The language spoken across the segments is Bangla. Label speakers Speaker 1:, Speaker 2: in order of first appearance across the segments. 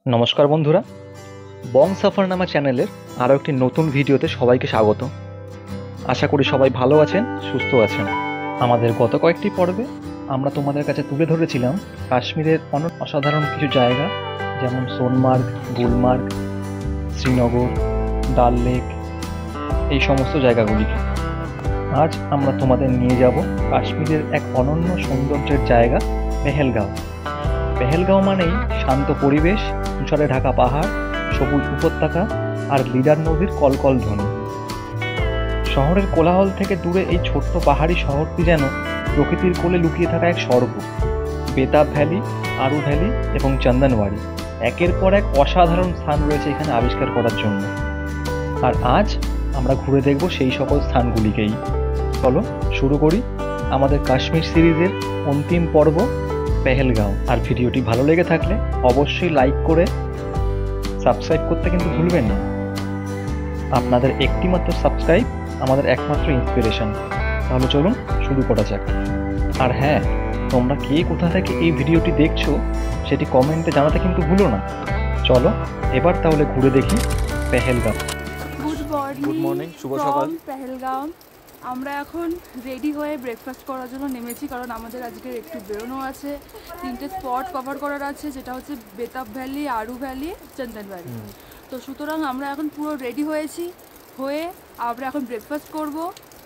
Speaker 1: নমস্কার বন্ধুরা, বং সাফারনামা চ্যানেলের আরও একটি নতুন ভিডিওতে সবাইকে স্বাগত। আশা করি সবাই ভালো আছেন, সুস্থ আছেন। আমাদের গত কয়েকটি পর্বে আমরা তোমাদের কাছে তুলে ধরেছিলাম কাশ্মীরের অসাধারণ কিছু জায়গা, যেমন সোনমার্গ, গুলমার্গ, শ্রীনগর, ডাল লেক, এই সমস্ত জায়গাগুলিকে। আজ আমরা তোমাদের নিয়ে যাব কাশ্মীরের এক অনন্য সৌন্দর্যের জায়গা, পেহেলগাঁও। পেহেলগাঁও মানেই শান্ত পরিবেশ, তুষারে ঢাকা পাহাড়, সবুজ উপত্যকা আর লিডার নদীর কলকল ধ্বনি। শহরের কোলাহল থেকে দূরে এই ছোট্ট পাহাড়ি শহরটি যেন প্রকৃতির কোলে লুকিয়ে থাকা এক স্বর্গ। বেতাব ভ্যালি, আরু ভ্যালি এবং চন্দনওয়াড়ি, একের পর এক অসাধারণ স্থান রয়েছে এখানে আবিষ্কার করার জন্য। আর আজ আমরা ঘুরে দেখব সেই সকল স্থানগুলিকেই। চলো শুরু করি আমাদের কাশ্মীর সিরিজের অন্তিম পর্ব, পেহেলগাঁও। আর ভিডিওটি ভালো লেগে থাকলে অবশ্যই লাইক করে সাবস্ক্রাইব করতে কিন্তু ভুলবেন না। আপনাদের একটিমাত্র সাবস্ক্রাইব আমাদের একমাত্র ইন্সপিরেশন। তাহলে চলুন শুরু করা যাক। আর হ্যাঁ, তোমরা কে কোথা থেকে এই ভিডিওটি দেখছো সেটি কমেন্টে জানাতে কিন্তু ভুলো না। চলো এবার তাহলে ঘুরে দেখি পেহেলগাঁও।
Speaker 2: গুড মর্নিং, শুভ সকাল। পেহেলগাঁও আমরা এখন রেডি হয়ে ব্রেকফাস্ট করার জন্য নেমেছি, কারণ আমাদের আজকের একটু বেরোনো আছে। 3টে স্পট কভার করার আছে, যেটা হচ্ছে বেতাব ভ্যালি, আরু ভ্যালি, চন্দন ভ্যালি। তো সুতরাং আমরা এখন পুরো রেডি হয়েছি, হয়ে আমরা এখন ব্রেকফাস্ট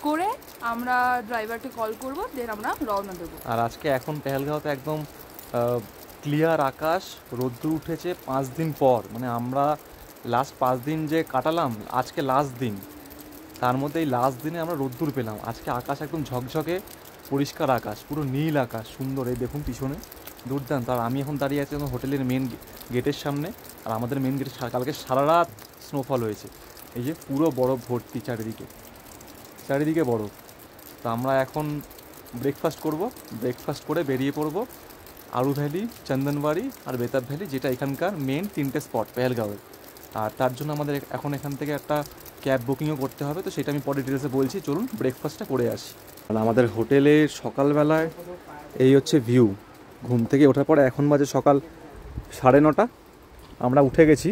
Speaker 2: করে আমরা ড্রাইভারকে কল করব, দেন আমরা রওনা দেবো।
Speaker 3: আর আজকে এখন পেহেলগাঁওতে একদম ক্লিয়ার আকাশ, রোদ্দুর উঠেছে 5 দিন পর। মানে আমরা লাস্ট 5 দিন যে কাটালাম, আজকে লাস্ট দিন, তার মধ্যে এই লাস্ট দিনে আমরা রোদ্দুর পেলাম। আজকে আকাশ একদম ঝকঝকে পরিষ্কার আকাশ, পুরো নীল আকাশ, সুন্দর। এই দেখুন পিছনে দুর্দান্ত। আর আমি এখন দাঁড়িয়ে আছি এখন হোটেলের মেন গেটের সামনে। আর আমাদের মেন গেটে কালকে সারা রাত স্নোফল হয়েছে। এই যে পুরো বরফ ভর্তি, চারিদিকে বরফ। তো আমরা এখন ব্রেকফাস্ট করব, ব্রেকফাস্ট করে বেরিয়ে পড়ব আরু ভ্যালি, চন্দনবাড়ি আর বেতাব ভ্যালি, যেটা এখানকার মেন 3টে স্পট পেহেলগাঁওয়ের। আর তার জন্য আমাদের এখন এখান থেকে একটা ক্যাব বুকিংও করতে হবে, তো সেটা আমি পরে ডিটেলসে বলছি। চলুন ব্রেকফাস্টটা করে আসি। আর আমাদের হোটেলের সকালবেলায় এই হচ্ছে ভিউ। ঘুম থেকে ওঠার পরে এখন বাজে সকাল 9:30, আমরা উঠে গেছি।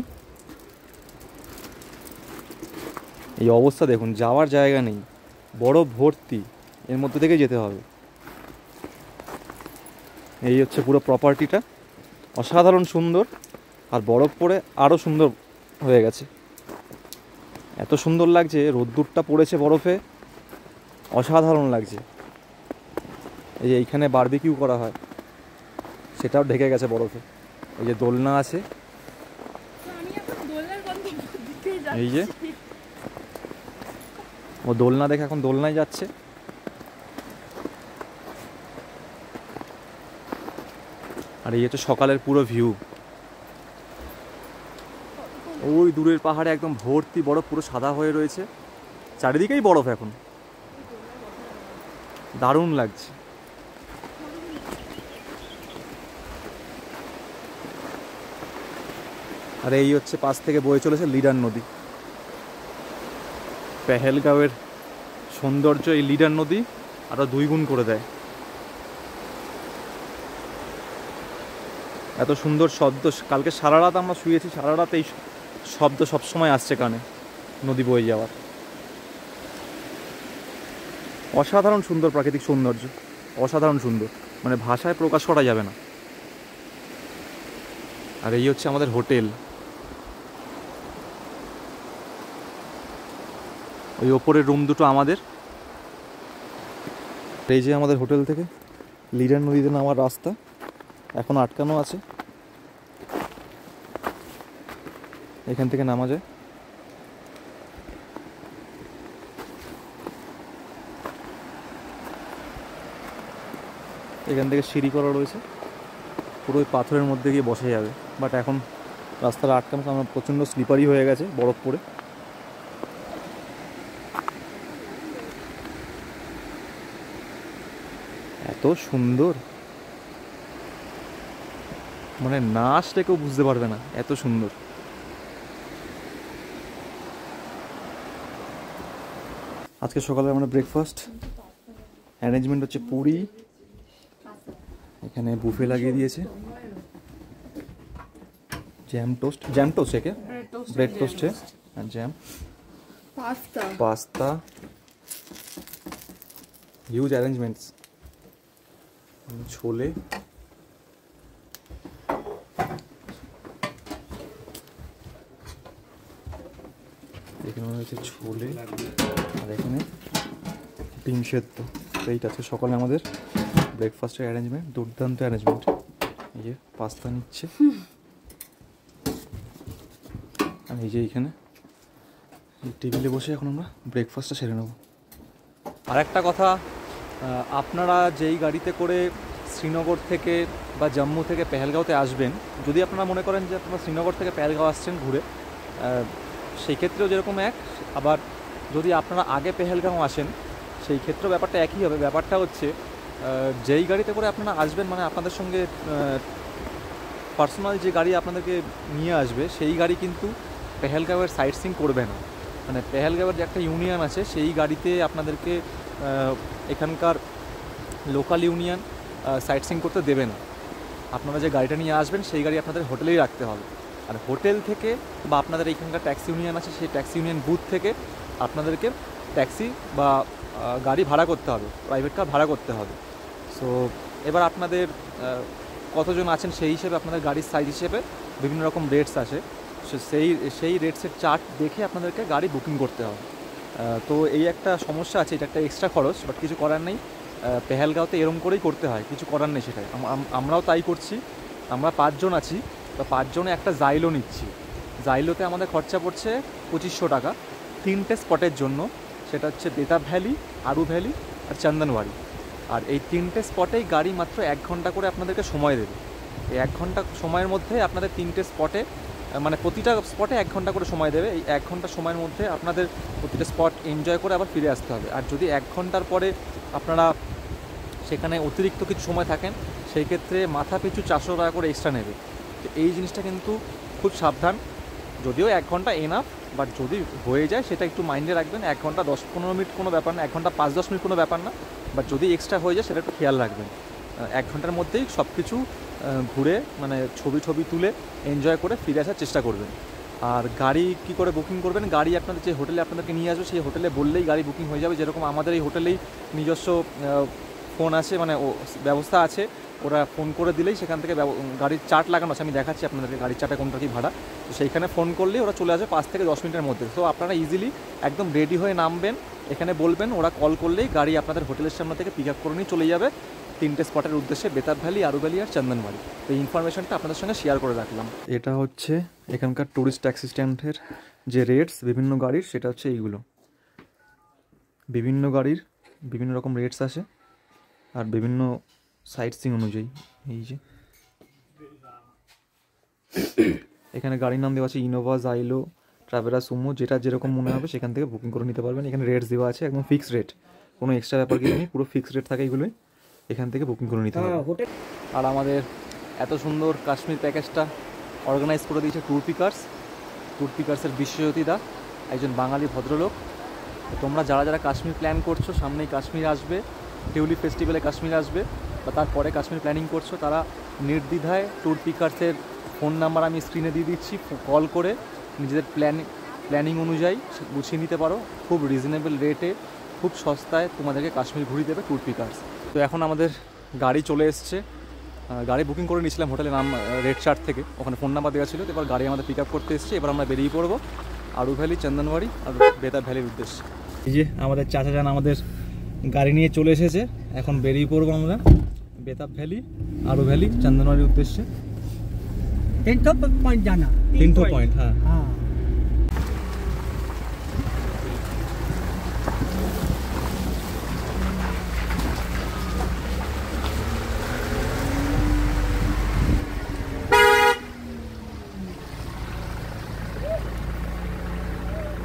Speaker 3: এই অবস্থা দেখুন, যাওয়ার জায়গা নেই, বরফ ভর্তি, এর মধ্যে থেকে যেতে হবে। এই হচ্ছে পুরো প্রপার্টিটা, অসাধারণ সুন্দর। আর বরফ পড়ে আরও সুন্দর হয়ে গেছে, এত সুন্দর লাগছে। রোদ্দুরটা পড়েছে বরফে, অসাধারণ লাগছে। এই যে এইখানে বারবিকিউ করা হয়, সেটাও ঢেকে গেছে বরফে। এই যে দোলনা আছে, এই যে ও দোলনা দেখে এখন দোলনায় যাচ্ছে। আর এই হচ্ছে সকালের পুরো ভিউ। ওই দূরের পাহাড়ে একদম ভর্তি বরফ, পুরো সাদা হয়ে রয়েছে, চারিদিকেই বরফ এখন, দারুণ লাগছে। আর এই হচ্ছে পাশ থেকে বয়ে চলেছে লিডার নদী। পেহেলগাঁওয়ের সৌন্দর্য এই লিডার নদী আরও 2 গুণ করে দেয়। এত সুন্দর শব্দ, কালকে সারা রাত আমরা শুয়েছি, সারা রাত এই শব্দ সবসময় আসছে কানে, নদী বয়ে যাওয়ার। অসাধারণ সুন্দর প্রাকৃতিক সৌন্দর্য, অসাধারণ সুন্দর, মানে ভাষায় প্রকাশ করা যাবে না। আর এই হচ্ছে আমাদের হোটেল। ওই ওপরের রুম দুটো আমাদের। এই যে আমাদের হোটেল থেকে লিডার নদীতে নামার রাস্তা এখন আটকানো আছে, এখান থেকে নামা যায়। এখান থেকে সিঁড়ি করা রয়েছে, পুরো ওই পাথরের মধ্যে গিয়ে বসে যাবে। বাট এখন রাস্তাটা আটকানো, আমরা প্রচণ্ড স্লিপারি হয়ে গেছে বরফ পড়ে। এত সুন্দর, মানে না আসলে কেউ বুঝতে পারবে না, এত সুন্দর। আজকে সকালে আমরা ব্রেকফাস্ট অ্যারেঞ্জমেন্ট হচ্ছে পুরি, এখানে বুফে লাগিয়ে দিয়েছে, जैम टोस्ट है क्या? ब्रेड टोस्ट है, jam, pasta, huge arrangements, chole, এখানে রয়েছে ছোলে, আর এখানে ডিম সেদ্ধ। তো এইটা আছে সকালে আমাদের ব্রেকফাস্টের অ্যারেঞ্জমেন্ট, দুর্দান্ত অ্যারেঞ্জমেন্ট। এই যে পাস্তা নিচ্ছে, আর এই যে এইখানে টেবিলে বসে এখন আমরা ব্রেকফাস্টটা সেরে নেব। আর একটা কথা, আপনারা যেই গাড়িতে করে শ্রীনগর থেকে বা জম্মু থেকে পেহেলগাঁওতে আসবেন, যদি আপনারা মনে করেন যে আপনারা শ্রীনগর থেকে পেহেলগাঁও আসছেন ঘুরে, সেই ক্ষেত্রেও যেরকম এক, আবার যদি আপনারা আগে পেহেলগাঁও আসেন সেই ক্ষেত্রেও ব্যাপারটা একই হবে। ব্যাপারটা হচ্ছে যেই গাড়িতে করে আপনারা আসবেন, মানে আপনাদের সঙ্গে পার্সোনাল যে গাড়ি আপনাদেরকে নিয়ে আসবে সেই গাড়ি কিন্তু পেহেলগাঁওয়ের সাইট সিইং করবে না। মানে পেহেলগাঁওয়ের যে একটা ইউনিয়ন আছে সেই গাড়িতে আপনাদেরকে এখানকার লোকাল ইউনিয়ন সাইট সিইং করতে দেবে না। আপনারা যে গাড়িটা নিয়ে আসবেন সেই গাড়ি আপনাদের হোটেলেই রাখতে হবে। আর হোটেল থেকে বা আপনাদের এইখানকার ট্যাক্সি ইউনিয়ন আছে, সেই ট্যাক্সি ইউনিয়ন বুথ থেকে আপনাদেরকে ট্যাক্সি বা গাড়ি ভাড়া করতে হবে, প্রাইভেট কার ভাড়া করতে হবে। সো এবার আপনাদের কতজন আছেন সেই হিসেবে আপনাদের গাড়ির সাইজ হিসেবে বিভিন্ন রকম রেটস আছে, সেই রেটসের চার্ট দেখে আপনাদেরকে গাড়ি বুকিং করতে হবে। তো এই একটা সমস্যা আছে, এটা একটা এক্সট্রা খরচ, বাট কিছু করার নেই। পেহেলগাঁওতে এরম করেই করতে হয়, কিছু করার নেই সেটাই। আমরাও তাই করছি। আমরা 5 জন আছি, তো 5 জনে একটা জাইলো নিচ্ছি। জাইলোতে আমাদের খরচা পড়ছে 2500 টাকা 3টে স্পটের জন্য। সেটা হচ্ছে বেতাব ভ্যালি, আরু ভ্যালি আর চন্দনওয়াড়ি। আর এই 3টে স্পটেই গাড়ি মাত্র 1 ঘন্টা করে আপনাদেরকে সময় দেবে। এই 1 ঘন্টা সময়ের মধ্যে আপনাদের 3টে স্পটে, মানে প্রতিটা স্পটে 1 ঘন্টা করে সময় দেবে। এই 1 ঘন্টা সময়ের মধ্যে আপনাদের প্রতিটা স্পট এনজয় করে আবার ফিরে আসতে হবে। আর যদি 1 ঘন্টার পরে আপনারা সেখানে অতিরিক্ত কিছু সময় থাকেন, সেই ক্ষেত্রে মাথা পিছু 400 টাকা করে এক্সট্রা নেবে। তো এই জিনিসটা কিন্তু খুব সাবধান। যদিও 1 ঘন্টা এনাফ, বাট যদি হয়ে যায় সেটা একটু মাইন্ডে রাখবেন। 1 ঘন্টা 10-15 মিনিট কোনো ব্যাপার না, 1 ঘন্টা 5-10 মিনিট কোনো ব্যাপার না, বাট যদি এক্সট্রা হয়ে যায় সেটা একটু খেয়াল রাখবেন। 1 ঘন্টার মধ্যেই সব কিছু ঘুরে, মানে ছবি তুলে এনজয় করে ফিরে আসার চেষ্টা করবেন। আর গাড়ি কি করে বুকিং করবেন, গাড়ি আপনাদের যে হোটেলে আপনাদেরকে নিয়ে আসবে সেই হোটেলে বললেই গাড়ি বুকিং হয়ে যাবে। যেরকম আমাদের এই হোটেলেই নিজস্ব ফোন আছে, মানে ব্যবস্থা আছে, ওরা ফোন করে দিলেই সেখান থেকে গাড়ির চার্ট লাগানো আছে, আমি দেখাচ্ছি আপনাদেরকে গাড়ির চার্টে কোনটা কি ভাড়া। তো সেইখানে ফোন করলেই ওরা চলে আসবে 5 থেকে 10 মিনিটের মধ্যে। তো আপনারা ইজিলি একদম রেডি হয়ে নামবেন, এখানে বলবেন, ওরা কল করলেই গাড়ি আপনাদের হোটেলের সামনে থেকে পিক আপ করে নিয়ে চলে যাবে 3টে স্পটের উদ্দেশ্যে, বেতাব ভ্যালি, আরু ভ্যালি আর চন্দনওয়াড়ি। তো এই ইনফরমেশনটা আপনাদের সঙ্গে শেয়ার করে রাখলাম। এটা হচ্ছে এখানকার ট্যুরিস্ট ট্যাক্সি স্ট্যান্ডের যে রেটস বিভিন্ন গাড়ির, সেটা হচ্ছে এইগুলো। বিভিন্ন গাড়ির বিভিন্ন রকম রেটস আছে আর বিভিন্ন সাইট সিং অনুযায়ী। এই যে এখানে গাড়ির নাম দেওয়া আছে ইনোভা, জাইলো, ট্রাভেরা, সুমো, যেটা যেরকম মনে হবে সেখান থেকে বুকিং করে নিতে পারবেন। এখানে রেটস দেওয়া আছে, একদম ফিক্সড রেট, কোনো এক্সট্রা ব্যাপার কিছু নেই, পুরো ফিক্সড রেট থাকে এগুলোই, এখান থেকে বুকিং করে নিতে হবে। আর আমাদের এত সুন্দর কাশ্মীর প্যাকেজটা অর্গানাইজ করে দিয়েছে ট্যুর পিকার্সের বিশ্বজ্যোতি দা, একজন বাঙালি ভদ্রলোক। তোমরা যারা যারা কাশ্মীর প্ল্যান করছো, সামনেই কাশ্মীর আসবে, টিউলিপ ফেস্টিভ্যালে কাশ্মীর আসবে বা তারপরে কাশ্মীর প্ল্যানিং করছো, তারা নির্দ্বিধায় ট্যুর পিকার্সের ফোন নাম্বার আমি স্ক্রিনে দিয়ে দিচ্ছি, কল করে নিজেদের প্ল্যানিং অনুযায়ী গুছিয়ে নিতে পারো। খুব রিজনেবল রেটে, খুব সস্তায় তোমাদেরকে কাশ্মীর ঘুরিয়ে দেবে ট্যুর পিকার্স। তো এখন আমাদের গাড়ি চলে এসছে, গাড়ি বুকিং করে নিয়েছিলাম হোটেলের নাম রেড চার্ট থেকে, ওখানে ফোন নাম্বার দেওয়া ছিল। তো এবার গাড়ি আমাদের পিক আপ করতে এসছে, এবার আমরা বেরিয়ে পড়বো আরু ভ্যালি, চন্দনওয়াড়ি আর বেতাব ভ্যালির উদ্দেশ্যে। এই যে আমাদের চাচা যান আমাদের গাড়ি নিয়ে চলে এসেছে, এখন বেরিয়ে পড়বো আমরা বেতাব ভ্যালি, আরু ভ্যালি, চন্দনওয়াড়ির উদ্দেশ্যে।
Speaker 4: 300 पॉइंट जाना,
Speaker 3: 300 पॉइंट, हाँ
Speaker 4: हाँ।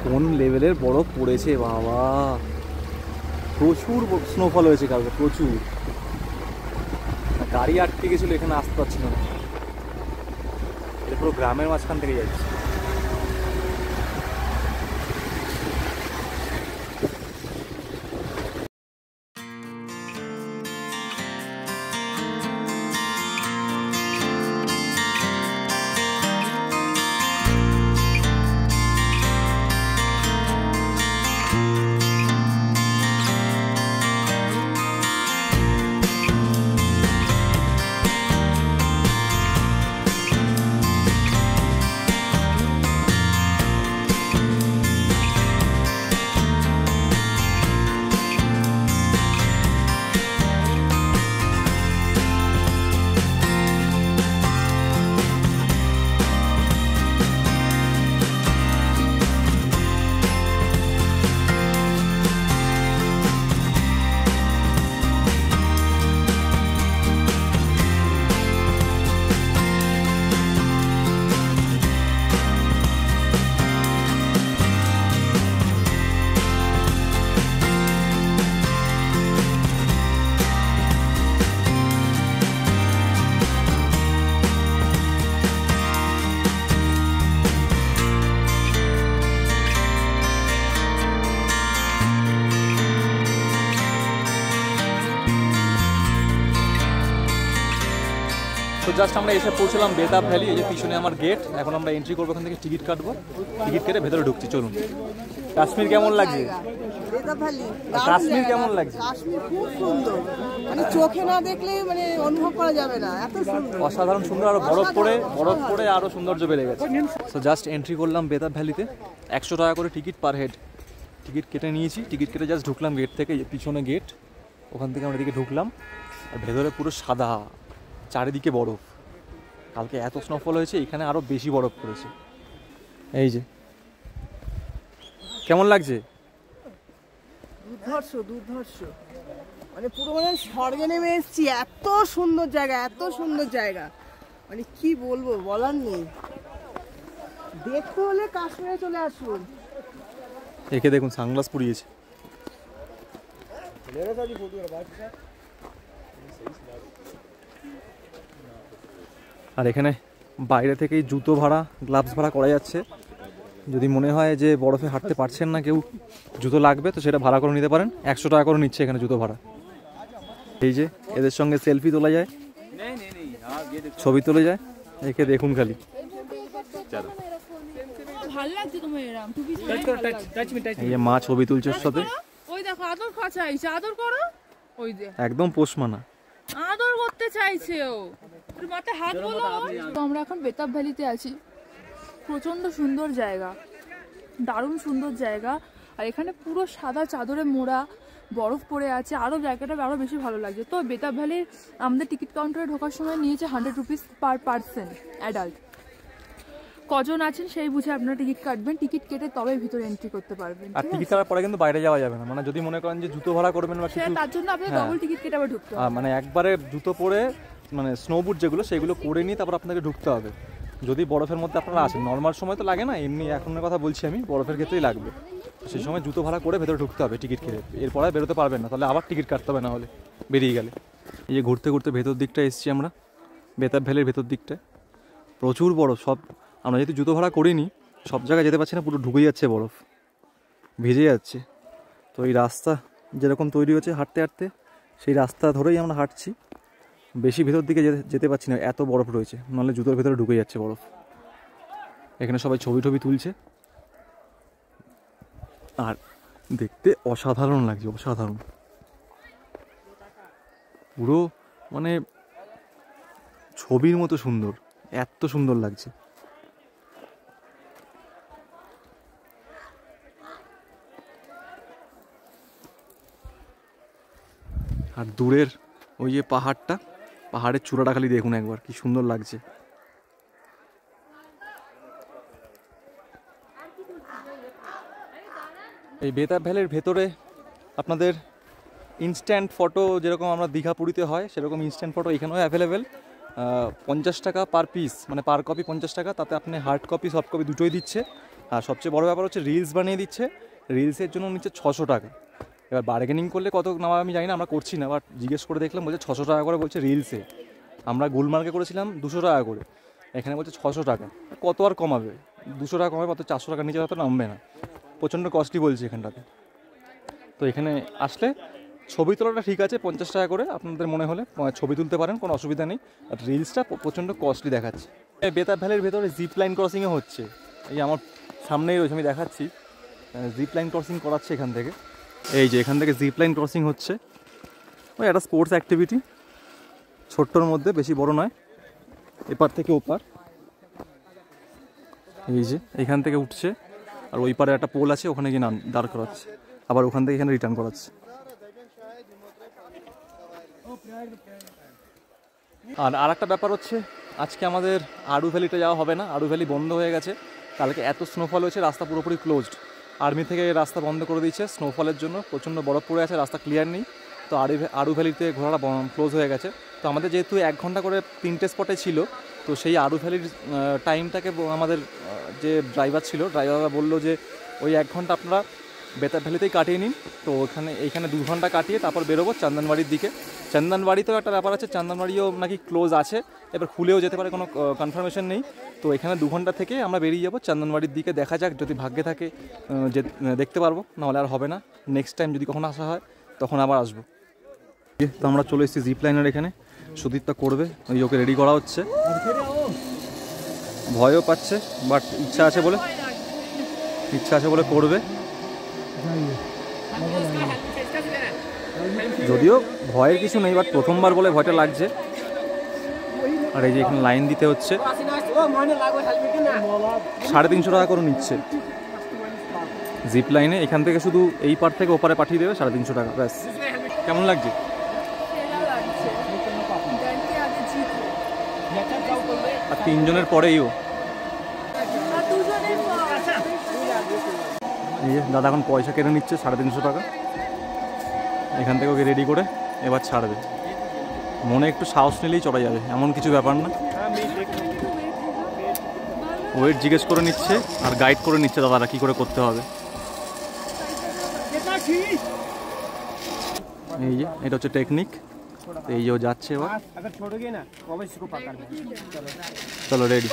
Speaker 3: কোন লেভেলের বরফ পড়েছে বাবা, প্রচুর স্নোফল হয়েছে কালকে, প্রচুর। গাড়ি আটকে গেছিলো, এখানে আসতে পারছিল না। এটা পুরো গ্রামের মাঝখান থেকে যাচ্ছে। জাস্ট আমরা এসে পৌঁছলাম বেতাব ভ্যালি। এই যে পিছনে আমার গেট, এখন আমরা এন্ট্রি করবো, এখান থেকে টিকিট কাটবো, টিকিট কেটে ভেতরে ঢুকছি। চলুন। কাশ্মীর কেমন লাগছে? কাশ্মীর কেমন লাগছে?
Speaker 5: কাশ্মীর খুব সুন্দর, মানে চোখে না দেখলে মানে অনুভব করা যাবে না, এত সুন্দর,
Speaker 3: অসাধারণ সুন্দর। আরো বরফ পড়ে আরো সৌন্দর্য বেড়ে গেছে। সো জাস্ট এন্ট্রি করলাম বেতাব ভ্যালিতে। 100 টাকা করে টিকিট পার হেড। টিকিট কেটে নিয়েছি, টিকিট কেটে জাস্ট ঢুকলাম গেট থেকে, পিছনে গেট, ওখান থেকে আমরা এদিকে ঢুকলাম। আর ভেতরে পুরো সাদা, চারিদিকে বরফ। কালকে এত স্নোফল হয়েছে, এখানে আরো বেশি বরফ পড়েছে। এই যে কেমন লাগছে?
Speaker 5: দুর্ধর্ষ, মানে পুরো মানে স্বর্গে নেমে এসেছি। এত সুন্দর জায়গা, এত সুন্দর জায়গা, মানে কি বলবো, বলার নেই। দেখতে হলে কাশ্মীরে চলে আসুন।
Speaker 3: একে দেখুন, সানগ্লাস পরিয়েছে। আর এখানে বাইরে থেকেই জুতো ভাড়া, গ্লাভস ভাড়া করা যাচ্ছে। যদি মনে হয় যে বরফে হাঁটতে পারছেন না, কেউ জুতো লাগবে, তো সেটা ভাড়া করে নিতে পারেন। 100 টাকা করে নিচ্ছে এখানে জুতো ভাড়া। এই যে এদের সঙ্গে সেলফি তোলা যায়, ছবি তোলা যায়। একে দেখুন খালি।
Speaker 2: ভালো লাগছে তোমার এরকম টুপি
Speaker 3: এই যে মা ছবি তুলছে ওর সাথে।
Speaker 2: ওই দেখো আদর করা চাইছে, আদর করো। ওই যে
Speaker 3: একদম পোষমানা
Speaker 2: আদর করতে চাইছে ও, তোর মাথায় হাত বলো। তো আমরা এখন বেতাব ভ্যালিতে আছি। প্রচন্ড সুন্দর জায়গা, দারুণ সুন্দর জায়গা। আর এখানে পুরো সাদা চাদরে মোড়া, বরফ পড়ে আছে, আরও জায়গাটা আরও বেশি ভালো লাগছে। তো বেতাব ভ্যালির আমাদের টিকিট কাউন্টারে ঢোকার সময় নিয়েছে 100 রুপিস পার পার্সন অ্যাডাল্ট। কজন আছেন সেই বুঝে আপনারা টিকিট কাটবেন, টিকিট কেটে তবে ভিতরে এন্ট্রি করতে পারবেন।
Speaker 3: আর টিকিট কাটার পরে কিন্তু বাইরে যাওয়া যাবে না। মানে যদি মনে করেন যে জুতো ভাড়া করবেন বা কিছু,
Speaker 2: তার জন্য আপনাদের ডবল টিকিট কেটে আবার ঢুকতে হবে।
Speaker 3: মানে একবারে জুতো পরে, মানে স্নো বুট যেগুলো, সেগুলো করে নিয়ে তারপর আপনাকে ঢুকতে হবে। যদি বরফের মধ্যে আপনারা আসেন, নর্মাল সময় তো লাগে না, এমনি এখনের কথা বলছি আমি, বরফের ক্ষেত্রেই লাগবে। সেই সময় জুতো ভাড়া করে ভেতরে ঢুকতে হবে টিকিট কেটে। এরপরে বেরোতে পারবেন না, তাহলে আবার টিকিট কাটতে হবে, না হলে বেরিয়ে গেলে। এই যে ঘুরতে ঘুরতে ভেতর দিকটা এসেছি আমরা, বেতাব ভ্যালির ভেতর দিকটায় প্রচুর বরফ। সব আমরা যেহেতু জুতো ভাড়া করিনি, সব জায়গায় যেতে পারছি না, পুরো ঢুকে যাচ্ছে বরফ, ভিজে যাচ্ছে। তো এই রাস্তা যেরকম তৈরি হচ্ছে হাঁটতে হাঁটতে, সেই রাস্তা ধরেই আমরা হাঁটছি। বেশি ভেতর দিকে যেতে পারছি না, এত বরফ রয়েছে, নাহলে জুতোর ভেতরে ঢুকে যাচ্ছে বরফ। এখানে সবাই ছবি টবি তুলছে, আর দেখতে অসাধারণ লাগছে, অসাধারণ। পুরো মানে ছবির মতো সুন্দর, এত সুন্দর লাগছে। আর দূরের ওই যে পাহাড়টা, পাহাড়ের চূড়াটা খালি দেখুন একবার, কি সুন্দর লাগছে। এই বেতাব ভ্যালির ভেতরে আপনাদের ইনস্ট্যান্ট ফটো, যেরকম আমরা দীঘা পুরীতে হয়, সেরকম ইনস্ট্যান্ট ফটো এখানেও অ্যাভেলেবেল। 50 টাকা পার পিস, মানে পার কপি 50 টাকা। তাতে আপনি হার্ড কপি, সফট কপি দুটোই দিচ্ছে। আর সবচেয়ে বড় ব্যাপার হচ্ছে রিলস বানিয়ে দিচ্ছে, রিলসের জন্য নিচ্ছে 600 টাকা। এবার বার্গেনিং করলে কত নামা আমি জানি না, আমরা করছি না, বাট জিজ্ঞেস করে দেখলাম, বলছে 600 টাকা করে বলছে রিলসে। আমরা গুলমার্গে করেছিলাম 200 টাকা করে, এখানে বলছে 600 টাকা। কত আর কমাবে? 200 টাকা কমাবে, কত 400 টাকার নিচে হয়তো নামবে না। প্রচণ্ড কস্টলি বলছে এখানটাতে। তো এখানে আসলে ছবি তোলাটা ঠিক আছে, 50 টাকা করে, আপনাদের মনে হলে ছবি তুলতে পারেন, কোনো অসুবিধা নেই। আর রিলসটা প্রচণ্ড কস্টলি দেখাচ্ছে। বেতাব ভ্যালির ভেতরে জিপ লাইন ক্রসিংও হচ্ছে, এই আমার সামনেই রয়েছে, আমি দেখাচ্ছি। জিপ লাইন ক্রসিং করাচ্ছে এখান থেকে। এই যে এখান থেকে জিপ লাইন ক্রসিং হচ্ছে, ওই একটা স্পোর্টস অ্যাক্টিভিটি, ছোট্টর মধ্যে, বেশি বড় নয়। এপার থেকে ওপার, এই যে এখান থেকে উঠছে, আর ওই পারে একটা পোল আছে, ওখানে গিয়ে দাঁড় করাচ্ছে, আবার ওখান থেকে এখানে রিটার্ন করাচ্ছে। আর একটা ব্যাপার হচ্ছে, আজকে আমাদের আড়ু ভ্যালিতে যাওয়া হবে না, আড়ু ভ্যালি বন্ধ হয়ে গেছে। কালকে এত স্নোফল হয়েছে, রাস্তা পুরোপুরি ক্লোজড। আর্মি থেকে রাস্তা বন্ধ করে দিয়েছে স্নোফলের জন্য, প্রচণ্ড বরফ পড়ে আছে, রাস্তা ক্লিয়ার নেই। তো আড়ু ভ্যালিতে ঘোরাটা ক্লোজ হয়ে গেছে। তো আমাদের যেহেতু 1 ঘন্টা করে 3টে স্পটে ছিল, তো সেই আড়ু ভ্যালির টাইমটাকে আমাদের যে ড্রাইভার ছিল, ড্রাইভাররা বললো যে ওই 1 ঘন্টা আপনারা বেতাব ভ্যালিতেই কাটিয়ে নিন। তো এইখানে 2 ঘন্টা কাটিয়ে তারপর বেরোবো চান্দনবাড়ির দিকে। চান্দনবাড়িতেও একটা ব্যাপার আছে, চান্দনবাড়িও নাকি ক্লোজ আছে, এবার খুলেও যেতে পারে, কোনো কনফার্মেশন নেই। তো এখানে 2 ঘন্টা থেকে আমরা বেরিয়ে যাবো চান্দনবাড়ির দিকে। দেখা যাক, যদি ভাগ্যে থাকে যে দেখতে পারবো, নাহলে আর হবে না। নেক্সট টাইম যদি কখনো আসা হয় তখন আবার আসবো। তো আমরা চলে এসেছি জিপ লাইনের এখানে। সুদীপটা করবে, ওই ওকে রেডি করা হচ্ছে। ভয়ও পাচ্ছে, বাট ইচ্ছা আছে বলে করবে। যদিও ভয়ের কিছু নেই, বাট প্রথমবার বলে ভয়টা লাগছে। আর এই যে এখানে লাইন দিতে হচ্ছে, 350 টাকা করে নিচ্ছে জিপ লাইনে। এখান থেকে শুধু এই পার থেকে ওপারে পাঠিয়ে দেবে, 350 টাকা ব্যাস। কেমন লাগছে? আর 3 জনের পরেইও এই যে দাদা এখন পয়সা কেটে নিচ্ছে 350 টাকা। এখান থেকে ওকে রেডি করে এবার ছাড়বে। মনে একটু সাহস নিলেই চড়া যাবে, এমন কিছু ব্যাপার না। ওয়েট জিজ্ঞেস করে নিচ্ছে আর গাইড করে নিচ্ছে দাদারা কী করে করতে হবে। এই যে এটা হচ্ছে টেকনিক। এই যে ও যাচ্ছে এবার। চলো রেডি।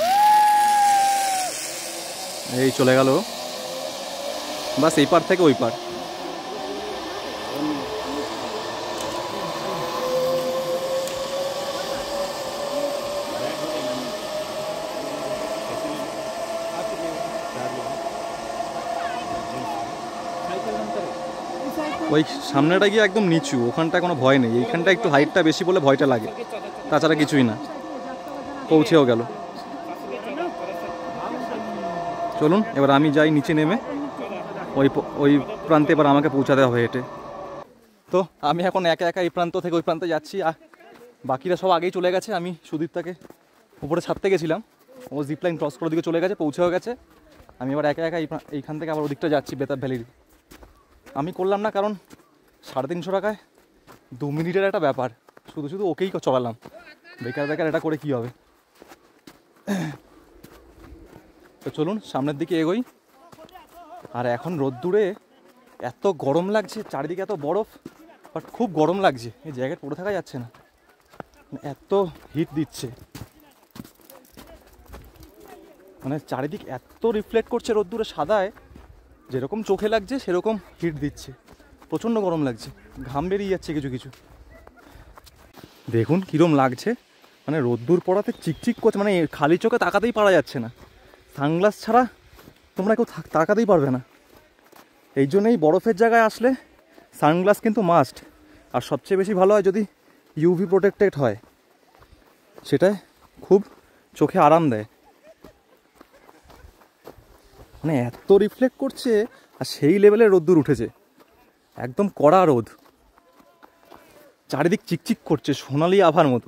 Speaker 3: এই চলে গেল, বাস এই পার থেকে ওই পার। ওই সামনেটা গিয়ে একদম নিচু, ওখানটা কোনো ভয় নেই। এইখানটা একটু হাইটটা বেশি বলে ভয়টা লাগে, তাছাড়া কিছুই না। পৌঁছেও গেল। চলুন এবার আমি যাই নিচে নেমে, ওই প্রান্তে এবার আমাকে পৌঁছাতে হবে হেঁটে। তো আমি এখন একা একা এই প্রান্ত থেকে ওই প্রান্তে যাচ্ছি, আর বাকিরা সব আগেই চলে গেছে। আমি সুদীপটাকে উপরে ছাড়তে গেছিলাম, ও জিপ লাইন ক্রস করে দিকে চলে গেছে, পৌঁছেও গেছে। আমি এবার একা একা এইখান থেকে আবার ওদিকটা যাচ্ছি, বেতাব ভ্যালির। আমি করলাম না, কারণ 350 টাকায় 2 মিনিটের একটা ব্যাপার, শুধু ওকেই চড়ালাম। বেকার এটা করে কি হবে। তো চলুন সামনের দিকে এগোই। আর এখন রোদ্দুরে এত গরম লাগছে, চারিদিকে এত বরফ, বাট খুব গরম লাগছে। এই জায়গায় পড়ে থাকা যাচ্ছে না, এত হিট দিচ্ছে। মানে চারিদিক এত রিফ্লেক্ট করছে রোদ্দুরে সাদায়, যেরকম চোখে লাগছে সেরকম হিট দিচ্ছে। প্রচণ্ড গরম লাগছে, ঘাম বেরিয়ে যাচ্ছে কিছু কিছু। দেখুন কীরকম লাগছে, মানে রোদ্দুর পড়াতে চিকচিক করছে, মানে খালি চোখে তাকাতেই পারা যাচ্ছে না। সানগ্লাস ছাড়া তোমরা কেউ তাকাতেই পারবে না। এই জন্যই বরফের জায়গায় আসলে সানগ্লাস কিন্তু মাস্ট। আর সবচেয়ে বেশি ভালো হয় যদি ইউভি প্রোটেক্টেড হয়, সেটাই খুব চোখে আরাম দেয়। মানে এত রিফ্লেক্ট করছে, আর সেই লেভেলের রোদ্দুর উঠেছে, একদম কড়া রোদ, চারিদিক চিকচিক করছে সোনালি আভার মতো।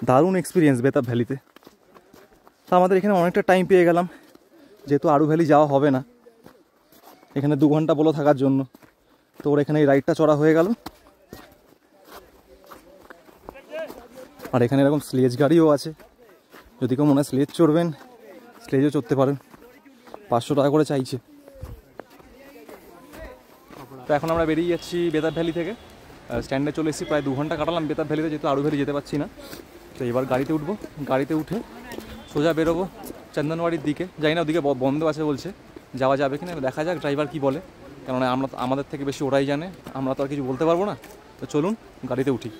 Speaker 3: দারুণ এক্সপিরিয়েন্স বেতাব ভ্যালিতে। তা আমাদের এখানে অনেকটা টাইম পেয়ে গেলাম, যেহেতু আরু ভ্যালি যাওয়া হবে না, এখানে 2 ঘন্টা বলো থাকার জন্য। তো ওর এখানে এই রাইডটা চড়া হয়ে গেল। আর এখানে এরকম স্লেজ গাড়িও আছে, যদি কেউ মনে হয় স্লেজ চড়বেন, স্লেজও চড়তে পারেন। 500 টাকা করে চাইছে। তো এখন আমরা বেরিয়ে যাচ্ছি বেতাব ভ্যালি থেকে। স্ট্যান্ডে চলে এসেছি, প্রায় 2 ঘন্টা কাটালাম বেতাব ভ্যালিতে, যেহেতু আরু ভ্যালি যেতে পারছি না। তো এবার গাড়িতে উঠবো, গাড়িতে উঠে সোজা বেরোবো চন্দনবাড়ির দিকে। জানি না ওদিকে বন্ধ আছে বলছে, যাওয়া যাবে কিনা দেখা যাক, ড্রাইভার কি বলে, কেননা আমাদের থেকে বেশি ওরাই জানে, আমরা তো আর কিছু বলতে পারবো না। তো চলুন গাড়িতে উঠি।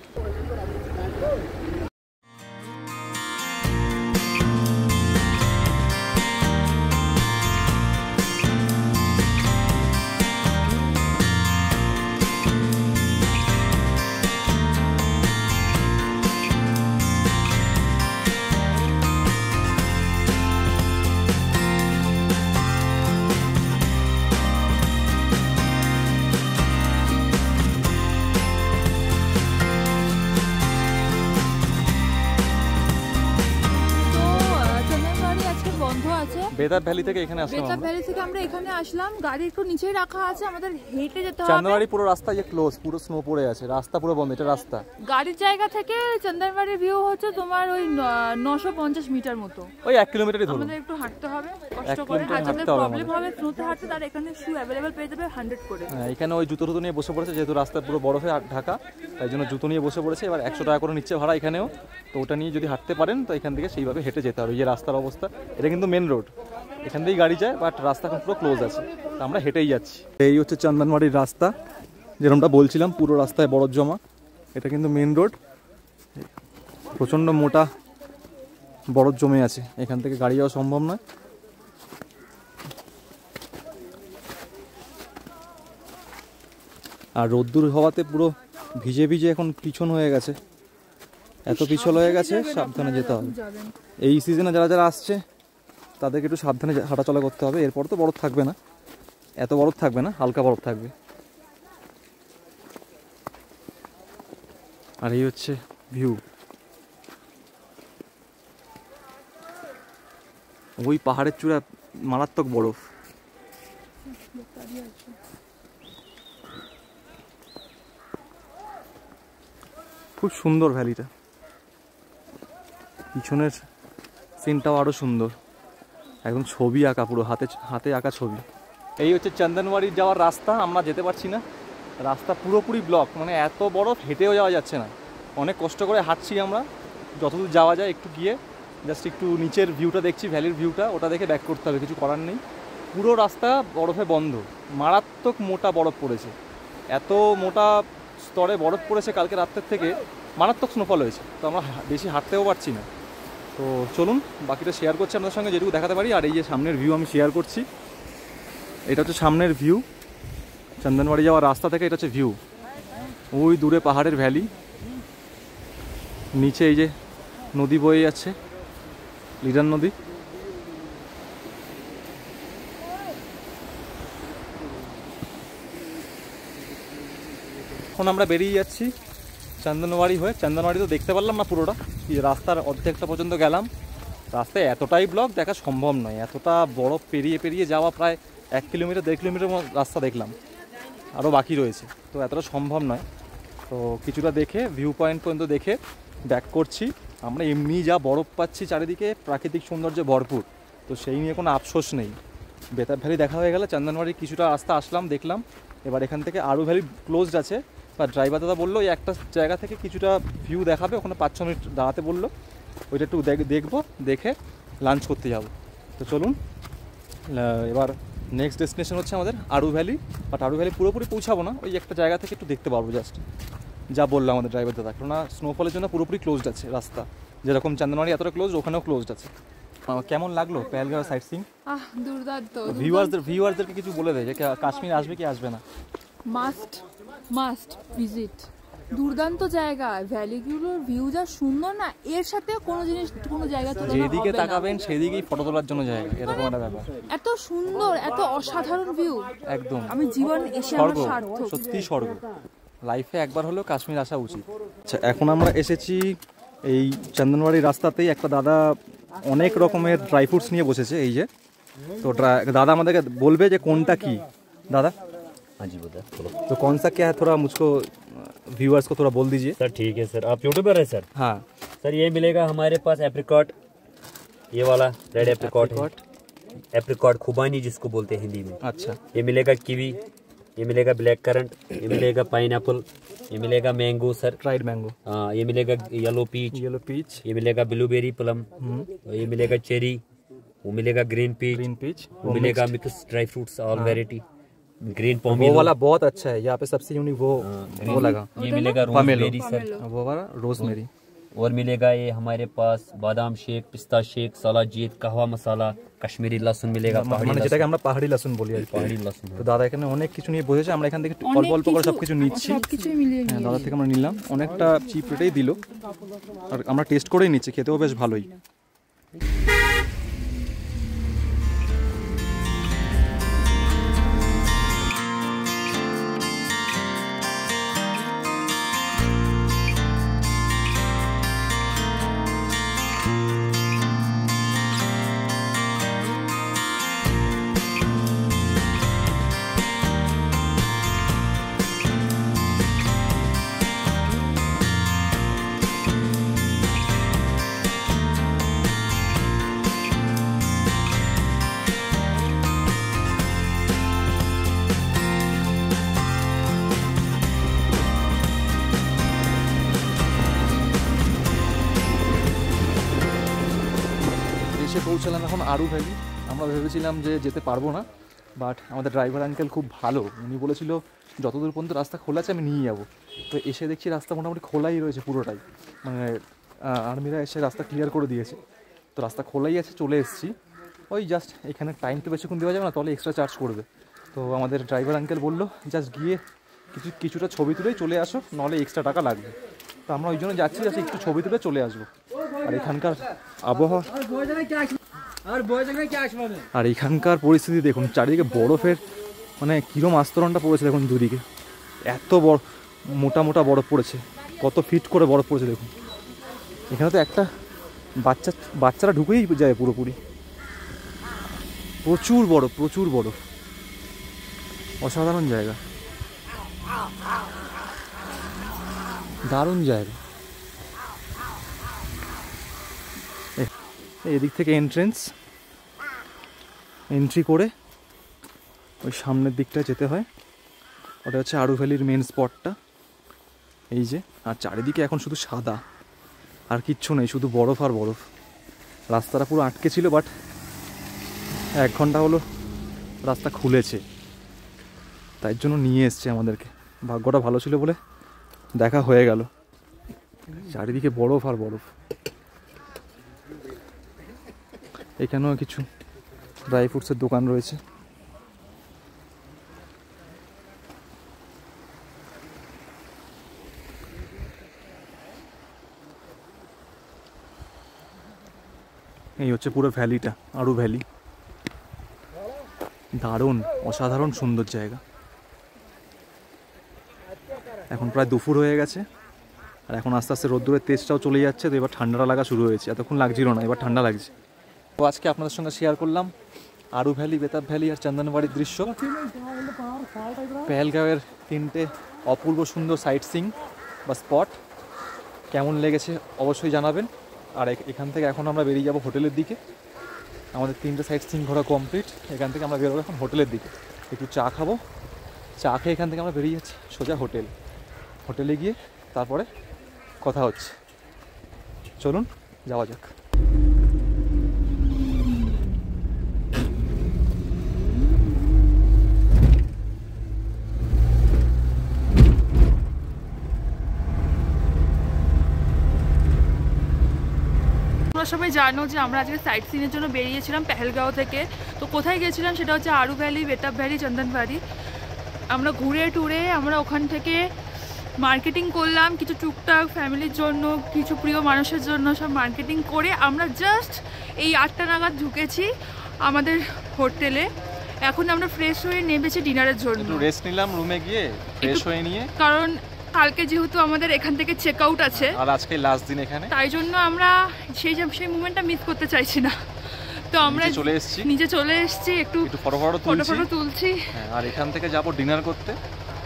Speaker 3: বেতাব ভ্যালি থেকে এখানে আসলাম।
Speaker 2: বেতাব ভ্যালি থেকে আমরা এখানে আসলাম, গাড়ি একটু নিচেই রাখা আছে, আমাদের হেঁটে যেতে হবে।
Speaker 3: চন্দনবাড়ি পুরো রাস্তা যে ক্লোজ, পুরো স্নো পড়ে আছে, রাস্তা পুরো বন্ধ। এটা রাস্তা,
Speaker 2: গাড়ির জায়গা থেকে চন্দনবাড়ির ভিউ হচ্ছে তোমার ওই 950 মিটার মতো,
Speaker 3: ওই 1 কিলোমিটারই ধরুন।
Speaker 2: আমাদের একটু হাঁটতে হবে, কষ্ট করে হাঁটতে প্রবলেম হবে স্নোতে হাঁটতে, তার এখানে শু অ্যাভেলেবল পেয়ে যাবে 100 করে।
Speaker 3: হ্যাঁ, এখানে ওই জুতো নিয়ে বসে পড়েছে, যেহেতু রাস্তা পুরো বরফে ঢাকা, তাই জন্য জুতো নিয়ে বসে পড়েছে। এবার 100 টাকা করে নিচ্ছে ভাড়া এখানেও। তো ওটা নিয়ে যদি হাঁটতে পারেন, তো এখান থেকে সেইভাবে হেঁটে যেতে হবে। এই যে রাস্তার অবস্থা, এটা কিন্তু মেন রোড, এখান থেকেই গাড়ি যায়, বাট রাস্তা এখন পুরো ক্লোজ আছে, তো আমরা হেঁটেই যাচ্ছি। এই হচ্ছে চন্দনবাড়ির রাস্তা, যেরকমটা বলছিলাম, পুরো রাস্তায় বরফ জমা। এটা কিন্তু মেন রোড, প্রচণ্ড মোটা বরফ জমে আছে, এখান থেকে গাড়ি যাওয়া সম্ভব নয়। আর রোদ্দুর হওয়াতে পুরো ভিজে ভিজে এখন পিছন হয়ে গেছে, এত পিছল হয়ে গেছে, সাবধানে যেতে হবে। এই সিজনে যারা যারা আসছে তাদেরকে একটু সাবধানে হাঁটাচলা করতে হবে। এরপর তো বরফ থাকবে না, এত বরফ থাকবে না, হালকা বরফ থাকবে। আর এই হচ্ছে ভিউ, ওই পাহাড়ের চূড়া মারাত্মক বরফ। খুব সুন্দর ভ্যালিটা, পিছনের সিনটাও আরও সুন্দর, একদম ছবি আঁকা, পুরো হাতে আঁকা ছবি। এই হচ্ছে চন্দনওয়াড়ি যাওয়ার রাস্তা, আমরা যেতে পারছি না, রাস্তা পুরোপুরি ব্লক, মানে এত বরফ হেঁটেও যাওয়া যাচ্ছে না। অনেক কষ্ট করে হাঁটছি আমরা, যতদূর যাওয়া যায় একটু গিয়ে জাস্ট একটু নিচের ভিউটা দেখছি, ভ্যালির ভিউটা, ওটা দেখে ব্যাক করতে হবে, কিছু করার নেই। পুরো রাস্তা বরফে বন্ধ, মারাত্মক মোটা বরফ পড়েছে, এত মোটা স্তরে বরফ পড়েছে কালকে রাত্রের থেকে, মারাত্মক স্নোফল হয়েছে। তো আমরা বেশি হাঁটতেও পারছি না। তো চলুন বাকিটা শেয়ার করছি আপনাদের সঙ্গে, যেটুকু দেখাতে পারি। আর এই যে সামনের ভিউ আমি শেয়ার করছি, এটা হচ্ছে সামনের ভিউ, চন্দনওয়াড়ি যাওয়ার রাস্তা থেকে এটা হচ্ছে ভিউ। ওই দূরে পাহাড়ের ভ্যালি, নিচে এই যে নদী বয়ে যাচ্ছে, লিডার নদী। এখন আমরা বেরিয়ে যাচ্ছি চন্দনওয়াড়ি হয়ে। চন্দনওয়াড়ি তো দেখতে পারলাম না পুরোটা, রাস্তার অর্ধেকটা পর্যন্ত গেলাম। রাস্তায় এতটাই ব্লক দেখা সম্ভব নয়, এতটা বরফ পেরিয়ে পেরিয়ে যাওয়া, প্রায় 1 কিলোমিটার 1.5 কিলোমিটার রাস্তা দেখলাম, আরও বাকি রয়েছে, তো এতটা সম্ভব নয়। তো কিছুটা দেখে ভিউ পয়েন্ট পর্যন্ত দেখে ব্যাক করছি। আমরা এমনি যা বরফ পাচ্ছি চারিদিকে, প্রাকৃতিক সৌন্দর্যে ভরপুর, তো সেই নিয়ে কোনো আফসোস নেই। বেতাব ভ্যালি দেখা হয়ে গেলে, চন্দনওয়াড়ির কিছুটা রাস্তা আসলাম, দেখলাম। এবার এখান থেকে আরও ভ্যালি ক্লোজড আছে, বা ড্রাইভার দাদা বললো এই একটা জায়গা থেকে কিছুটা ভিউ দেখাবে, ওখানে 5-6 মিনিট দাঁড়াতে বললো, ওইটা একটু দেখবো, দেখে লাঞ্চ করতে যাব। তো চলুন, এবার নেক্সট ডেস্টিনেশন হচ্ছে আমাদের আরু ভ্যালি। বাট আরু ভ্যালি পুরোপুরি পৌঁছাবো না, ওই একটা জায়গা থেকে একটু দেখতে পারবো জাস্ট, যা বললো আমাদের ড্রাইভার দাদা। কেননা স্নোফলের জন্য পুরোপুরি ক্লোজড আছে রাস্তা, যেরকম চন্দনওয়াড়ি এতটা ক্লোজ, ওখানেও ক্লোজড আছে। কেমন লাগলো পেহেলগাঁও সাইট সিইং?
Speaker 2: দুর্দান্ত।
Speaker 3: ভিউয়ারদেরকে কিছু বলে দেয় যে কাশ্মীর আসবে কি আসবে না?
Speaker 2: Must visit. দুর্দান্ত জায়গা, ভ্যালিগুলোর ভিউ যা সুন্দর না, এর সাথে কোনো জায়গা তুলনা হবে না।
Speaker 3: যেদিকে তাকাবেন সেদিকেই ফটো তোলার জন্য জায়গা, এরকম একটা ব্যাপার।
Speaker 2: এত সুন্দর, এত অসাধারণ ভিউ,
Speaker 3: একদম
Speaker 2: আমি জীবন এসে আমার সার্থক।
Speaker 3: সত্যি স্বর্গ, লাইফে একবার হলেও কাশ্মীর আসা উচিত। আচ্ছা, এখন আমরা এসেছি এই চন্দনওয়াড়ি রাস্তাতেই, একটা দাদা অনেক রকমের ড্রাই ফ্রুটস নিয়ে বসেছে, এই যে। তো দাদা আমাদেরকে বলবে যে কোনটা কি। দাদা,
Speaker 6: हाँ जी बता।
Speaker 3: तो कौन सा क्या है, थोड़ा मुझको व्यूअर्स को थोड़ा बोल दीजिए।
Speaker 6: सर ठीक है सर, आप यूट्यूबर है सर?
Speaker 3: हाँ
Speaker 6: सर ये मिलेगा हमारे पास एप्रिकॉट, ये वाला रेड एप्रिकॉट है, एप्रिकॉट खुबानी जिसको बोलते हैं हिंदी में।
Speaker 3: अच्छा,
Speaker 6: ये मिलेगा कीवी, ये मिलेगा ब्लैक करंट, ये मिलेगा पाइनएप्पल, ये मिलेगा मैंगो सर।
Speaker 3: Tried mango.
Speaker 6: हाँ, ये मिलेगा येलो पीच,
Speaker 3: ये
Speaker 6: मिलेगा ब्लूबेरी प्लम, ये मिलेगा चेरी, वो मिलेगा ग्रीन पीच, वो मिलेगा mix dry fruits all variety, green
Speaker 3: वो
Speaker 6: पोमेलो
Speaker 3: वाला बहुत अच्छा है, यहाँ पे सबसे यूनिक वो लगा।
Speaker 6: ये मिलेगा रोज़मेरी सर,
Speaker 3: वो वाला रोज़मेरी।
Speaker 6: और मिलेगा ये हमारे पास बादाम शेक, पिस्ता शेक, सलाजीत, कहवा मसाला, कश्मीरी लहसुन मिलेगा,
Speaker 3: মানে যেটাকে আমরা পাহাড়ি লসুন বলি আর কি।
Speaker 6: पहाड़ी लहसुन।
Speaker 3: তো দাদা এখানে অনেক কিছু নিয়ে বসেছে, আমরা এখান থেকে অল্প অল্প করে সবকিছু নিচ্ছি।
Speaker 2: সবকিছুই মিলিয়ে
Speaker 3: হ্যাঁ, দাদা থেকে আমরা নিলাম, অনেকটা চিপ রেটেই দিল, আর আমরা টেস্ট করেই নিচ্ছি, খেতেও বেশ ভালোই। এসে পৌঁছালাম এখন আরু ভ্যালি। আমরা ভেবেছিলাম যে যেতে পারবো না, বাট আমাদের ড্রাইভার আঙ্কেল খুব ভালো, উনি বলেছিল যতদূর পর্যন্ত রাস্তা খোলা আছে আমি নিয়ে যাবো। তো এসে দেখছি রাস্তা মোটামুটি খোলাই রয়েছে পুরোটাই, মানে আর্মিরা এসে রাস্তা ক্লিয়ার করে দিয়েছে, তো রাস্তা খোলাই আছে, চলে এসেছি। ওই জাস্ট এখানে টাইম তো বেশিক্ষণ দেওয়া যাবে না, তাহলে এক্সট্রা চার্জ করবে। তো আমাদের ড্রাইভার আঙ্কেল বললো জাস্ট গিয়ে কিছুটা ছবি তুলেই চলে আসো, নাহলে এক্সট্রা টাকা লাগবে। তো আমরা ওই জন্য যাচ্ছি, যাচ্ছি একটু ছবি তুলে চলে আসবো। আর এখানকার আবহাওয়া আর এখানকার পরিস্থিতি দেখুন, চারিদিকে বরফের মানে কিরম আস্তরণটা পড়েছে দেখুন, দুদিকে এত বড় মোটা মোটা বরফ পড়েছে, কত ফিট করে বরফ পড়েছে দেখুন। এখানে তো একটা বাচ্চারা ঢুকেই যায় পুরোপুরি, প্রচুর বরফ, প্রচুর বরফ, অসাধারণ জায়গা, দারুণ জায়গা। এদিক থেকে এন্ট্রি করে ওই সামনের দিকটা যেতে হয়, ওটা হচ্ছে আরু ভ্যালির মেন স্পটটা, এই যে। আর চারিদিকে এখন শুধু সাদা, আর কিচ্ছু নেই, শুধু বরফ আর বরফ। রাস্তাটা পুরো আটকে ছিল, বাট 1 ঘন্টা হলো রাস্তা খুলেছে, তাই জন্য নিয়ে এসছে আমাদেরকে। ভাগ্যটা ভালো ছিল বলে দেখা হয়ে গেল। চারিদিকে বরফ আর বরফ। এখানেও কিছু ড্রাই ফ্রুটসের দোকান রয়েছে। এই হচ্ছে পুরো ভ্যালিটা, আরু ভ্যালি। দারুণ, অসাধারণ সুন্দর জায়গা। এখন প্রায় দুপুর হয়ে গেছে, আর এখন আস্তে আস্তে রোদ্দুরের তেজটাও চলে যাচ্ছে, তো এবার ঠান্ডাটা লাগা শুরু হয়েছে। এতক্ষণ লাগছিল না, এবার ঠান্ডা লাগছে। তো আজকে আপনাদের সঙ্গে শেয়ার করলাম আরু ভ্যালি, বেতাব ভ্যালি আর চন্দনবাড়ির দৃশ্য। পেহেলগাঁওয়ের 3টে অপূর্ব সুন্দর সাইট সিং বা স্পট কেমন লেগেছে অবশ্যই জানাবেন। আর এখান থেকে এখন আমরা বেরিয়ে যাব হোটেলের দিকে। আমাদের 3টে সাইট সিং ঘোরা কমপ্লিট। এখান থেকে আমরা বেরোবো এখন হোটেলের দিকে, একটু চা খাবো। চা খেয়ে এখান থেকে আমরা বেরিয়ে যাচ্ছি সোজা হোটেলে গিয়ে তারপরে কথা হচ্ছে। চলুন যাওয়া যাক।
Speaker 2: তোমরা সবাই জানো যে আমরা আজকে সাইট সিনের জন্য বেরিয়েছিলাম পেহেলগাঁও থেকে। তো কোথায় গেছিলাম সেটা হচ্ছে আরু ভ্যালি, বেতাব ভ্যালি, চন্দনবাড়ি। আমরা ঘুরে টুরে আমরা ওখান থেকে মার্কেটিং করলাম কিছু টুকটাক, ফ্যামিলির জন্য, কিছু প্রিয় মানুষের জন্য, সব মার্কেটিং করে আমরা জাস্ট এই 8টা নাগাদ ঢুকেছি আমাদের হোটেলে। এখন আমরা ফ্রেশ হয়ে নেমেছি ডিনারের জন্য।
Speaker 3: একটু রেস্ট নিলাম রুমে গিয়ে, ফ্রেশ হয়ে নিয়ে,
Speaker 2: কারণ কালকে যেহেতু আমাদের এখান থেকে চেক আউট আছে
Speaker 3: আর আজকে লাস্ট দিন এখানে,
Speaker 2: তাই জন্য আমরা সেই মুমেন্টটা মিস করতে চাইছি না। তো আমরা নিচে চলে এসেছি, একটু ফটো তুলছি।
Speaker 3: আর এখান থেকে যাবো ডিনার করতে।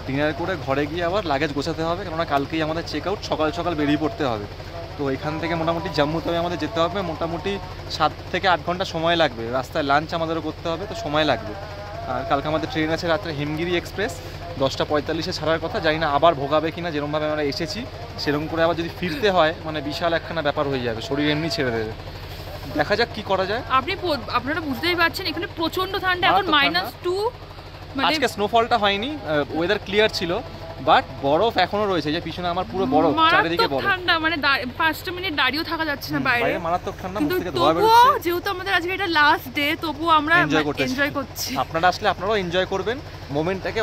Speaker 3: ডিনার করে ঘরে গিয়ে আবার লাগেজ গোছাতে হবে, কেননা কালকেই আমাদের চেক আউট, সকাল সকাল বেরিয়ে পড়তে হবে। তো এখান থেকে মোটামুটি জম্মুতে আমাদের যেতে হবে, মোটামুটি 7 থেকে 8 ঘন্টা সময় লাগবে। রাস্তায় লাঞ্চ আমাদেরও করতে হবে, তো সময় লাগবে। আর কালকে আমাদের ট্রেন আছে রাত্রে হিমগিরি এক্সপ্রেস, 10:45-এ ছাড়ার কথা। জানি না আবার ভোগাবে কিনা, যেরকমভাবে আমরা এসেছি সেরকম করে আবার যদি ফিরতে হয়, মানে বিশাল একখানা ব্যাপার হয়ে যাবে, শরীর এমনি ছেড়ে দেবে। দেখা যাক কি করা যায়।
Speaker 2: আপনারা বুঝতেই পারছেন এখানে প্রচন্ড ঠান্ডা, এখন -2।
Speaker 3: আজকে স্নোফলটা হয়নি, ওয়েদার ক্লিয়ার ছিল, বাট বরফ এখনো রয়েছে। যে পিছনে আমার পুরো বরফ, চারিদিকে বরফ,
Speaker 2: ঠান্ডা, মানে 5টা মিনিট দাঁড়িয়েও থাকা যাচ্ছে না বাইরে,
Speaker 3: মারাত্মক ঠান্ডা।
Speaker 2: মুখ থেকে ধোঁয়া বেরোচ্ছে। যেহেতু আমাদের আজকে এটা লাস্ট ডে, তবুও আমরা এনজয় করছি।
Speaker 3: আপনারা আসলে আপনারাও এনজয় করবেন, মোমেন্টটাকে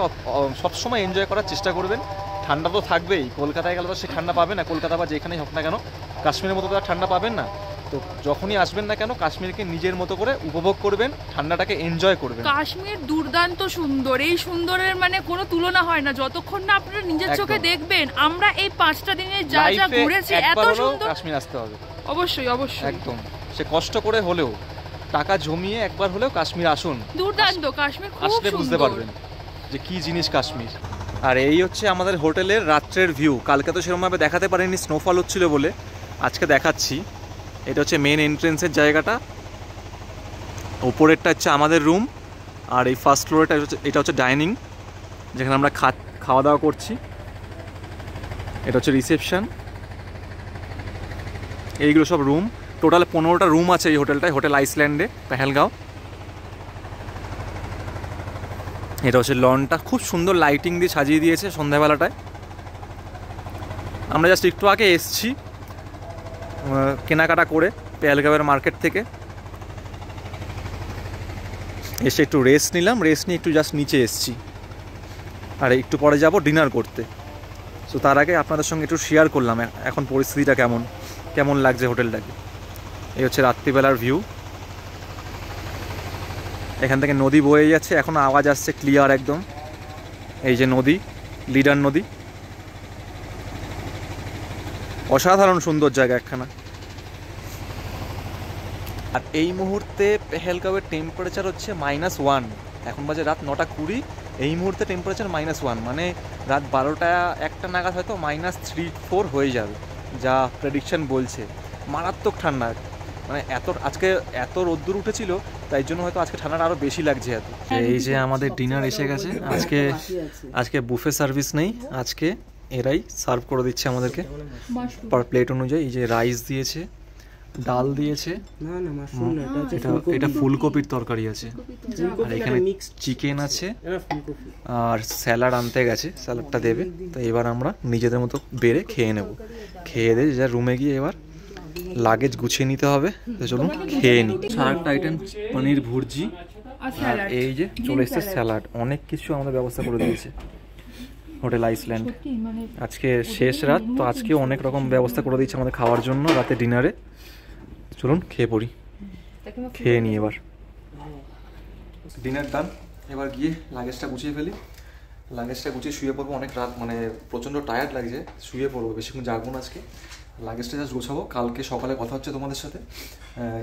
Speaker 3: সবসময় এনজয় করার চেষ্টা করবেন। ঠান্ডা তো থাকবেই, কলকাতায় গেলে তো সে ঠান্ডা পাবে না, কলকাতা বা যেখানেই হোক না কেন, কাশ্মীরের মতো তো আর ঠান্ডা পাবেন না। তো যখনই আসবেন না কেন, কাশ্মীরকে নিজের মতো করে উপভোগ করবেন, ঠান্ডাটাকে এনজয় করবেন।
Speaker 2: কাশ্মীর দুর্দান্ত সুন্দর, এই সুন্দরের মানে কোনো তুলনা হয় না যতক্ষণ না আপনারা নিজের চোখে দেখবেন। আমরা এই 5টা দিনে যা যা ঘুরেছি, এত সুন্দর,
Speaker 3: কাশ্মীর আসতে হবে
Speaker 2: অবশ্যই অবশ্যই,
Speaker 3: একদম। সে কষ্ট করে হলেও, টাকা জমিয়ে একবার হলেও কাশ্মীর আসুন।
Speaker 2: দুর্দান্ত, কাশ্মীর খুব
Speaker 3: আসলে বুঝতে পারবেন যে কি জিনিস কাশ্মীর। আর এই হচ্ছে আমাদের হোটেলের রাত্রের ভিউ। কালকে তো সেরকমভাবে দেখাতে পারিনি, স্নোফল হচ্ছিল বলে, আজকে দেখাচ্ছি। এটা হচ্ছে মেন এন্ট্রেন্সের জায়গাটা, ওপরেরটা হচ্ছে আমাদের রুম, আর এই ফার্স্ট ফ্লোরটা এটা হচ্ছে ডাইনিং, যেখানে আমরা খাওয়া দাওয়া করছি। এটা হচ্ছে রিসেপশন। এইগুলো সব রুম। টোটাল 15টা রুম আছে এই হোটেলটায়, হোটেল আইসল্যান্ডে, পেহেলগাঁও। এটা হচ্ছে লনটা, খুব সুন্দর লাইটিং দিয়ে সাজিয়ে দিয়েছে সন্ধ্যাবেলাটায়। আমরা জাস্ট একটু আগে এসছি কেনাকাটা করে পেহেলগাঁওয়ের মার্কেট থেকে, এসে একটু রেস্ট নিলাম, রেস্ট নিয়ে একটু জাস্ট নিচে এসছি, আর একটু পরে যাব ডিনার করতে। সো তার আগে আপনাদের সঙ্গে একটু শেয়ার করলাম এখন পরিস্থিতিটা কেমন লাগছে হোটেলটাকে। এই হচ্ছে রাত্রিবেলার ভিউ, এখান থেকে নদী বয়ে যাচ্ছে, এখন আওয়াজ আসছে ক্লিয়ার একদম। এই যে নদী, লিডার নদী, অসাধারণ সুন্দর জায়গা একখানা। আর এই মুহূর্তে পেহেলগাঁওয়ের টেম্পারেচার হচ্ছে -1, এখন বাজে রাত 9:20, এই মুহূর্তে টেম্পারেচার -1, মানে রাত 12টা-1টা নাগাদ হয়তো -3-4 হয়ে যাবে, যা প্রেডিকশন বলছে। মারাত্মক ঠান্ডা, মানে আজকে এত রোদ্দুর উঠেছিল, তাই জন্য হয়তো আজকে ঠান্ডাটা আরও বেশি লাগছে এত। এই যে আমাদের ডিনার এসে গেছে, আজকে বুফে সার্ভিস নেই, আজকে এরাই সার্ভ করে দিচ্ছে আমাদেরকে পার প্লেট অনুযায়ী। এই যে রাইস দিয়েছে, ডাল দিয়েছে, এটা ফুলকপির তরকারি আছে, আর এখানে চিকেন আছে, আর স্যালাড আনতে গেছে, স্যালাডটা দেবে। তো এবার আমরা নিজেদের মতো বেড়ে খেয়ে নেব, খেয়ে দিয়ে যা রুমে গিয়ে এবার লাগেজ গুছিয়ে নিতে হবে। তো চলুন খেয়ে নিই। আরেকটা আইটেম পনির ভুর্জি, আর এই যে চলে এসছে স্যালাড, অনেক কিছু আমাদের ব্যবস্থা করে দিয়েছে হোটেল আইসল্যান্ড। আজকে শেষ রাত, তো আজকে অনেক রকম ব্যবস্থা করে দিয়েছে আমাদের খাওয়ার জন্য রাতে ডিনারে। চলুন খেয়ে পড়ি, খেয়ে নিই এবার। ডিনার ডান, এবার গিয়ে লাগেজটা গুছিয়ে ফেলি, লাগেজটা গুছিয়ে শুয়ে পড়বো। অনেক রাত, মানে প্রচণ্ড টায়ার্ড লাগছে, শুয়ে পড়বো, বেশিক্ষণ জাগবো না আজকে। লাগেজটা জাস্ট গোছাবো, কালকে সকালে কথা হচ্ছে তোমাদের সাথে,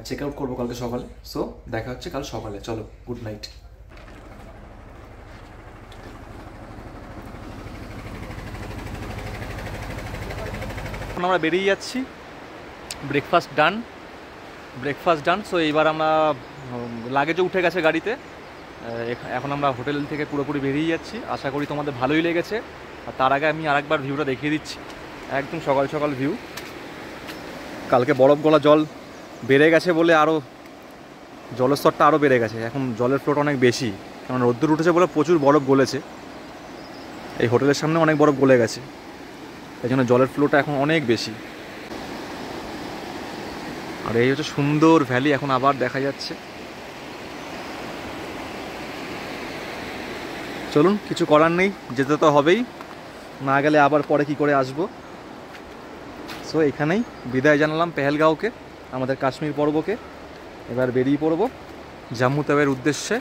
Speaker 3: চেক আউট করবো কালকে সকালে। সো দেখা হচ্ছে কাল সকালে, চলো গুড নাইট। আমরা বেরিয়ে যাচ্ছি, ব্রেকফাস্ট ডান। সো এইবার আমরা লাগেজও উঠে গেছে গাড়িতে, এখন আমরা হোটেল থেকে পুরোপুরি বেরিয়ে যাচ্ছি। আশা করি তোমাদের ভালোই লেগেছে। আর তার আগে আমি আরেকবার ভিউটা দেখিয়ে দিচ্ছি, একদম সকাল সকাল ভিউ। কালকে বরফ গলা জল বেড়ে গেছে বলে আরও জলের স্তরটা আরও বেড়ে গেছে, এখন জলের ফ্লোটা অনেক বেশি, কারণ রোদ্দুর উঠেছে বলে প্রচুর বরফ গলেছে। এই হোটেলের সামনে অনেক বরফ গলে গেছে, এই জন্য জলের ফ্লোটা এখন অনেক বেশি। আর এই হচ্ছে সুন্দর ভ্যালি, এখন আবার দেখা যাচ্ছে। চলুন, কিছু করার নেই, যেতে তো হবেই, না গেলে আবার পরে কি করে আসবো। সো এখানেই বিদায় জানালাম পেহেলগাঁওকে, আমাদের কাশ্মীর পর্বকে। এবার বেরিয়ে পড়বো জম্মু তাওয়ের উদ্দেশ্যে।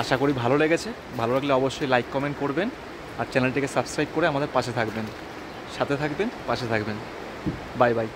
Speaker 3: আশা করি ভালো লেগেছে, ভালো লাগলে অবশ্যই লাইক কমেন্ট করবেন, আর চ্যানেলটিকে সাবস্ক্রাইব করে আমাদের পাশে থাকবেন, সাথে থাকবেন, পাশে থাকবেন। Bye bye.